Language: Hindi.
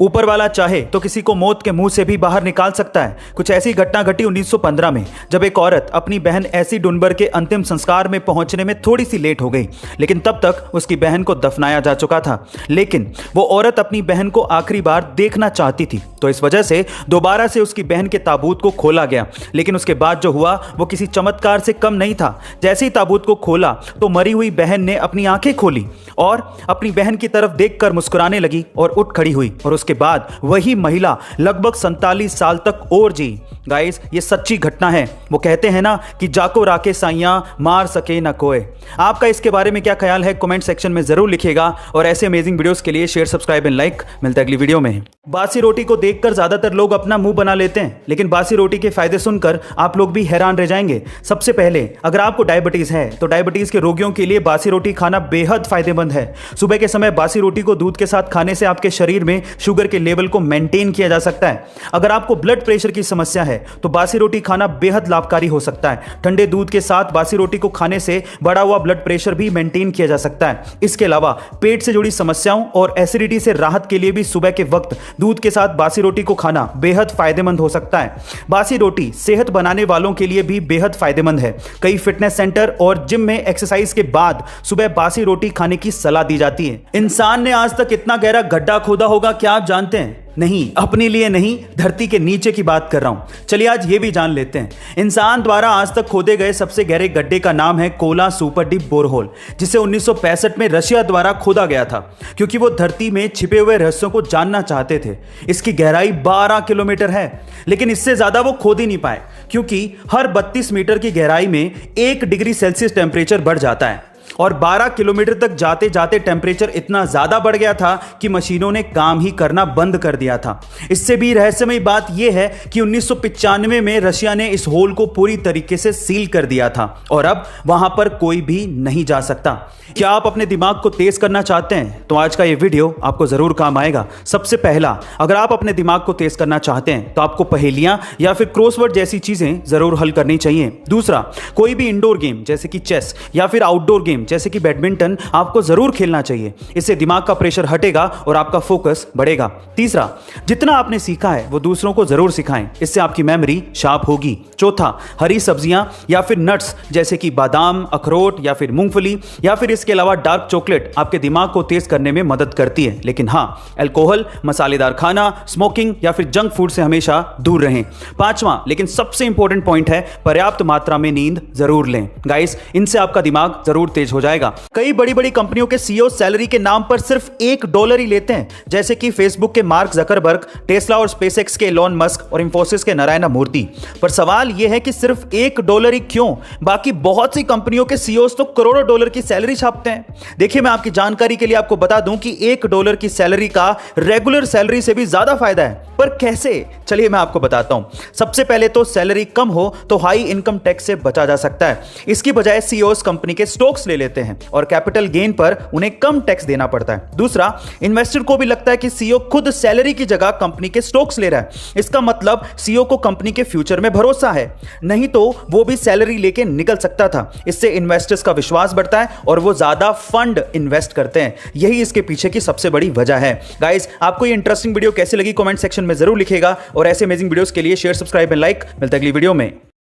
ऊपर वाला चाहे तो किसी को मौत के मुंह से भी बाहर निकाल सकता है। कुछ ऐसी घटना घटी 1915 में, जब एक औरत अपनी बहन ऐसी डुनबर के अंतिम संस्कार में पहुंचने में थोड़ी सी लेट हो गई, लेकिन तब तक उसकी बहन को दफनाया जा चुका था। लेकिन वो औरत अपनी बहन को आखिरी बार देखना चाहती थी, तो इस वजह से दोबारा से उसकी बहन के ताबूत को खोला गया। लेकिन उसके बाद जो हुआ वो किसी चमत्कार से कम नहीं था। जैसे ही ताबूत को खोला तो मरी हुई बहन ने अपनी आंखें खोली और अपनी बहन की तरफ देखकर मुस्कुराने लगी और उठ खड़ी हुई, और उसके बाद वही महिला लगभग 47 साल तक और जी। गाइस, ये सच्ची घटना है। वो कहते हैं ना कि जाको राके साइयां मार सके ना कोई। आपका इसके बारे में क्या ख्याल है, कमेंट सेक्शन में जरूर लिखिएगा। और ऐसे अमेजिंग वीडियोस के लिए शेयर, सब्सक्राइब एंड लाइक। मिलते हैं अगली वीडियो में। बासी रोटी को देखकर ज्यादातर लोग अपना मुंह बना लेते हैं, लेकिन बासी रोटी के फायदे सुनकर आप लोग भी हैरान रह जाएंगे। सबसे पहले, अगर आपको डायबिटीज है तो डायबिटीज के रोगियों के लिए बासी रोटी खाना बेहद फायदेमंद है। सुबह के समय बासी रोटी को दूध के साथ खाने से आपके शरीर में शुगर के लेवल को मेंटेन किया जा सकता है। अगर आपको ब्लड प्रेशर की समस्या है तो बासी रोटी खाना बेहद लाभकारी हो सकता है। ठंडे दूध के साथ बासी रोटी को खाने से बढ़ा हुआ ब्लड प्रेशर भी मेंटेन किया जा सकता है। इसके अलावा पेट से जुड़ी समस्याओं और एसिडिटी से राहत के लिए भी सुबह के वक्त दूध के साथ बासी रोटी को खाना बेहद फायदेमंद हो सकता है। बासी रोटी सेहत बनाने वालों के लिए भी बेहद फायदेमंद है। कई फिटनेस सेंटर और जिम में एक्सरसाइज के बाद सुबह बासी रोटी खाने की सलाह दी जाती है। इंसान ने आज तक इतना गहरा गड्ढा खोदा होगा क्या आप जानते हैं? नहीं, अपने लिए नहीं, धरती के नीचे की बात कर रहा हूं। चलिए आज ये भी जान लेते हैं। इंसान द्वारा आज तक खोदे गए सबसे गहरे गड्ढे का नाम है कोला सुपर डीप बोरहोल, जिसे 1965 में रशिया द्वारा खोदा गया था, क्योंकि वो धरती में छिपे हुए रहस्यों को जानना चाहते थे। इसकी गहराई 12 किलोमीटर है, लेकिन इससे ज्यादा वो खोद ही नहीं पाए, क्योंकि हर 32 मीटर की गहराई में 1 डिग्री सेल्सियस टेम्परेचर बढ़ जाता है। और 12 किलोमीटर तक जाते जाते टेम्परेचर इतना ज्यादा बढ़ गया था कि मशीनों ने काम ही करना बंद कर दिया था। इससे भी रहस्यमयी बात यह है कि 1995 में रशिया ने इस होल को पूरी तरीके से सील कर दिया था और अब वहां पर कोई भी नहीं जा सकता। क्या आप अपने दिमाग को तेज करना चाहते हैं? तो आज का यह वीडियो आपको जरूर काम आएगा। सबसे पहला, अगर आप अपने दिमाग को तेज करना चाहते हैं तो आपको पहेलियां या फिर क्रॉसवर्ड जैसी चीजें जरूर हल करनी चाहिए। दूसरा, कोई भी इंडोर गेम जैसे कि चेस या फिर आउटडोर गेम जैसे कि बैडमिंटन आपको जरूर खेलना चाहिए। इससे दिमाग का प्रेशर हटेगा और आपका फोकस बढ़ेगा। तीसरा, जितना आपने सीखा है वो दूसरों को जरूर सिखाएं, इससे आपकी मेमोरी शार्प होगी। चौथा, हरी सब्जियां या फिर नट्स जैसे कि बादाम, अखरोट या फिर मूंगफली या फिर इसके अलावा डार्क चॉकलेट आपके दिमाग को तेज करने में मदद करती है। लेकिन हाँ, अल्कोहल, मसालेदार खाना, स्मोकिंग या फिर जंक फूड से हमेशा दूर रहें। पांचवां लेकिन सबसे इंपॉर्टेंट पॉइंट है, पर्याप्त मात्रा में नींद जरूर लें। गाइस, इनसे आपका दिमाग जरूर तेज हो जाएगा। कई बड़ी बड़ी कंपनियों के सीईओ सैलरी के नाम पर सिर्फ $1 ही लेते हैं, जैसे कि फेसबुक के मार्क जकरबर्ग, टेस्ला और स्पेसएक्स के एलोन मस्क और इंफोसिस के नारायण मूर्ति। पर सवाल यह है कि सिर्फ $1 ही क्यों? बाकी बहुत सी कंपनियों के सीईओ तो करोड़ों डॉलर की सैलरी छापते हैं। देखिए, मैं आपकी जानकारी के लिए आपको बता दूं कि $1 की सैलरी का रेगुलर सैलरी से भी ज्यादा फायदा है। पर कैसे? चलिए मैं आपको बताता हूं। सबसे पहले तो सैलरी कम हो तो हाई इनकम टैक्स से बचा जा सकता है। इसकी बजाय सीईओस कंपनी के स्टॉक्स ले लेते हैं और कैपिटल गेन पर उन्हें कम टैक्स देना पड़ता है। दूसरा, इन्वेस्टर को भी लगता है कि सीईओ खुद सैलरी की जगह कंपनी के स्टॉक्स ले रहा है। इसका मतलब सीईओ को कंपनी के फ्यूचर में भरोसा है, नहीं तो वो भी सैलरी लेके निकल सकता था। इससे इन्वेस्टर्स का विश्वास बढ़ता है और वो ज्यादा फंड इन्वेस्ट करते हैं। यही इसके पीछे की सबसे बड़ी वजह है। गाइस, आपको ये इंटरेस्टिंग वीडियो कैसी लगी कमेंट सेक्शन में जरूर लिखिएगा और ऐसे अमेजिंग वीडियोस के लिए शेयर, सब्सक्राइब एंड लाइक। मिलते हैं अगली वीडियो में।